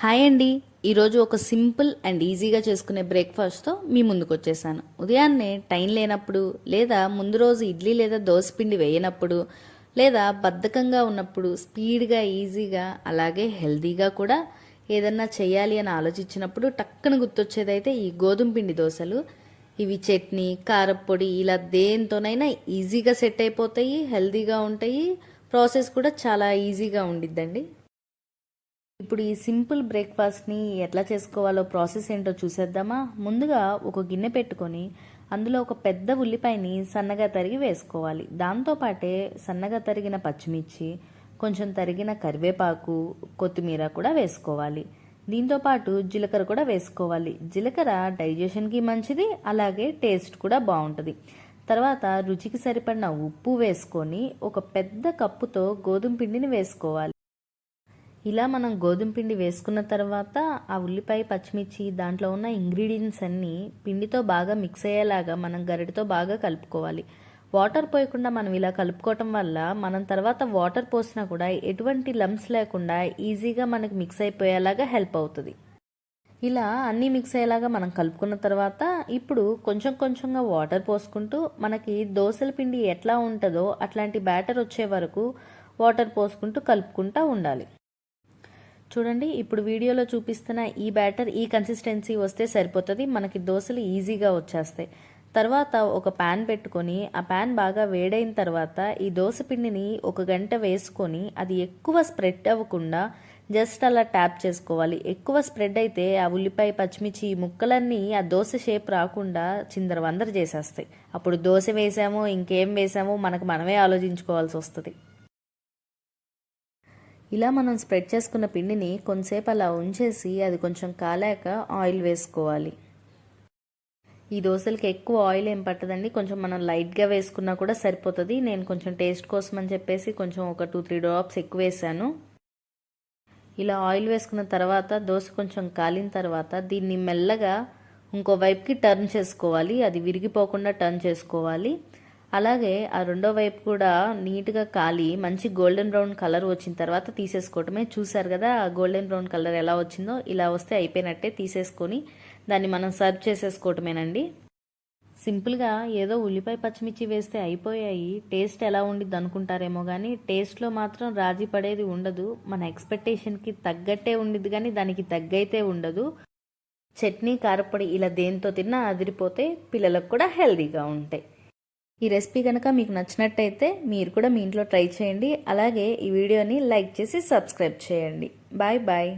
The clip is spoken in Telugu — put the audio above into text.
హాయ్ అండి. ఈరోజు ఒక సింపుల్ అండ్ ఈజీగా చేసుకునే బ్రేక్ఫాస్ట్తో మీ ముందుకు వచ్చేసాను. ఉదయాన్నే టైం లేనప్పుడు, లేదా ముందు రోజు ఇడ్లీ లేదా దోశ పిండి వేయనప్పుడు, లేదా బద్ధకంగా ఉన్నప్పుడు స్పీడ్గా, ఈజీగా, అలాగే హెల్తీగా కూడా ఏదన్నా చేయాలి అని ఆలోచించినప్పుడు టక్కున గుర్తొచ్చేదైతే ఈ గోధుమ పిండి దోశలు. ఇవి చట్నీ, కారప్పొడి ఇలా దేంతోనైనా ఈజీగా సెట్ అయిపోతాయి, హెల్తీగా ఉంటాయి. ప్రాసెస్ కూడా చాలా ఈజీగా ఉండిద్దండి. ఇప్పుడు ఈ సింపుల్ బ్రేక్ఫాస్ట్ని ఎట్లా చేసుకోవాలో ప్రాసెస్ ఏంటో చూసేద్దామా. ముందుగా ఒక గిన్నె పెట్టుకొని అందులో ఒక పెద్ద ఉల్లిపాయని సన్నగా తరిగి వేసుకోవాలి. దాంతోపాటే సన్నగా తరిగిన పచ్చిమిర్చి, కొంచెం తరిగిన కరివేపాకు, కొత్తిమీర కూడా వేసుకోవాలి. దీంతోపాటు జీలకర్ర కూడా వేసుకోవాలి. జీలకర్ర డైజెషన్కి మంచిది, అలాగే టేస్ట్ కూడా బాగుంటుంది. తర్వాత రుచికి సరిపడిన ఉప్పు వేసుకొని ఒక పెద్ద కప్పుతో గోధుమ పిండిని వేసుకోవాలి. ఇలా మనం గోధుమ పిండి వేసుకున్న తర్వాత ఆ ఉల్లిపాయ, పచ్చిమిర్చి దాంట్లో ఉన్న ఇంగ్రీడియంట్స్ అన్నీ పిండితో బాగా మిక్స్ అయ్యేలాగా మనం గరిటతో బాగా కలుపుకోవాలి. వాటర్ పోయకుండా మనం ఇలా కలుపుకోవటం వల్ల మనం తర్వాత వాటర్ పోసినా కూడా ఎటువంటి లంప్స్ లేకుండా ఈజీగా మనకి మిక్స్ అయిపోయేలాగా హెల్ప్ అవుతుంది. ఇలా అన్నీ మిక్స్ అయ్యేలాగా మనం కలుపుకున్న తర్వాత ఇప్పుడు కొంచెం కొంచెంగా వాటర్ పోసుకుంటూ మనకి దోశల పిండి ఎట్లా ఉంటుందో అట్లాంటి బ్యాటర్ వచ్చే వరకు వాటర్ పోసుకుంటూ కలుపుకుంటూ ఉండాలి. చూడండి, ఇప్పుడు వీడియోలో చూపిస్తున్న ఈ బ్యాటర్ ఈ కన్సిస్టెన్సీ వస్తే సరిపోతుంది. మనకి దోశలు ఈజీగా వచ్చేస్తాయి. తర్వాత ఒక ప్యాన్ పెట్టుకొని ఆ ప్యాన్ బాగా వేడైన తర్వాత ఈ దోశ పిండిని 1 గంట వేసుకొని అది ఎక్కువ స్ప్రెడ్ అవ్వకుండా జస్ట్ అలా ట్యాప్ చేసుకోవాలి. ఎక్కువ స్ప్రెడ్ అయితే ఆ ఉల్లిపాయ, పచ్చిమిర్చి ముక్కలన్నీ ఆ దోశ షేప్ రాకుండా చిందరవందర చేసేస్తాయి. అప్పుడు దోశ వేసామో ఇంకేం వేసామో మనమే ఆలోచించుకోవాల్సి వస్తుంది. ఇలా మనం స్ప్రెడ్ చేసుకున్న పిండిని కొంతసేపు అలా ఉంచేసి అది కొంచెం కాలాక ఆయిల్ వేసుకోవాలి. ఈ దోశలకి ఎక్కువ ఆయిల్ ఏం పట్టదండి, కొంచెం మనం లైట్గా వేసుకున్నా కూడా సరిపోతుంది. నేను కొంచెం టేస్ట్ కోసం అని చెప్పేసి కొంచెం ఒక 2-3 డ్రాప్స్ ఎక్కువ వేసాను. ఇలా ఆయిల్ వేసుకున్న తర్వాత దోశ కొంచెం కాలిన తర్వాత దీన్ని మెల్లగా ఇంకో వైపుకి టర్న్ చేసుకోవాలి. అది విరిగిపోకుండా టర్న్ చేసుకోవాలి. అలాగే ఆ రెండో వైపు కూడా నీట్గా కాలి మంచి గోల్డెన్ బ్రౌన్ కలర్ వచ్చిన తర్వాత తీసేసుకోవటమే. చూసారు కదా ఆ గోల్డెన్ బ్రౌన్ కలర్ ఎలా వచ్చిందో. ఇలా వస్తే అయిపోయినట్టే, తీసేసుకొని దాన్ని మనం సర్వ్ చేసేసుకోవటమేనండి. సింపుల్గా ఏదో ఉల్లిపాయ, పచ్చిమిర్చి వేస్తే అయిపోయాయి, టేస్ట్ ఎలా ఉండిద్ది అనుకుంటారేమో కానీ టేస్ట్లో మాత్రం రాజీ పడేది ఉండదు. మన ఎక్స్పెక్టేషన్కి తగ్గట్టే ఉండిద్ది కానీ దానికి తగ్గైతే ఉండదు. చట్నీ, కారపొడి ఇలా దేంతో తిన్నా అదిరిపోతే, పిల్లలకు కూడా హెల్తీగా ఉంటాయి. ఈ రెసిపీ కనుక మీకు నచ్చినట్టయితే మీరు కూడా మీ ఇంట్లో ట్రై చేయండి. అలాగే ఈ వీడియోని లైక్ చేసి సబ్స్క్రైబ్ చేయండి. Bye bye.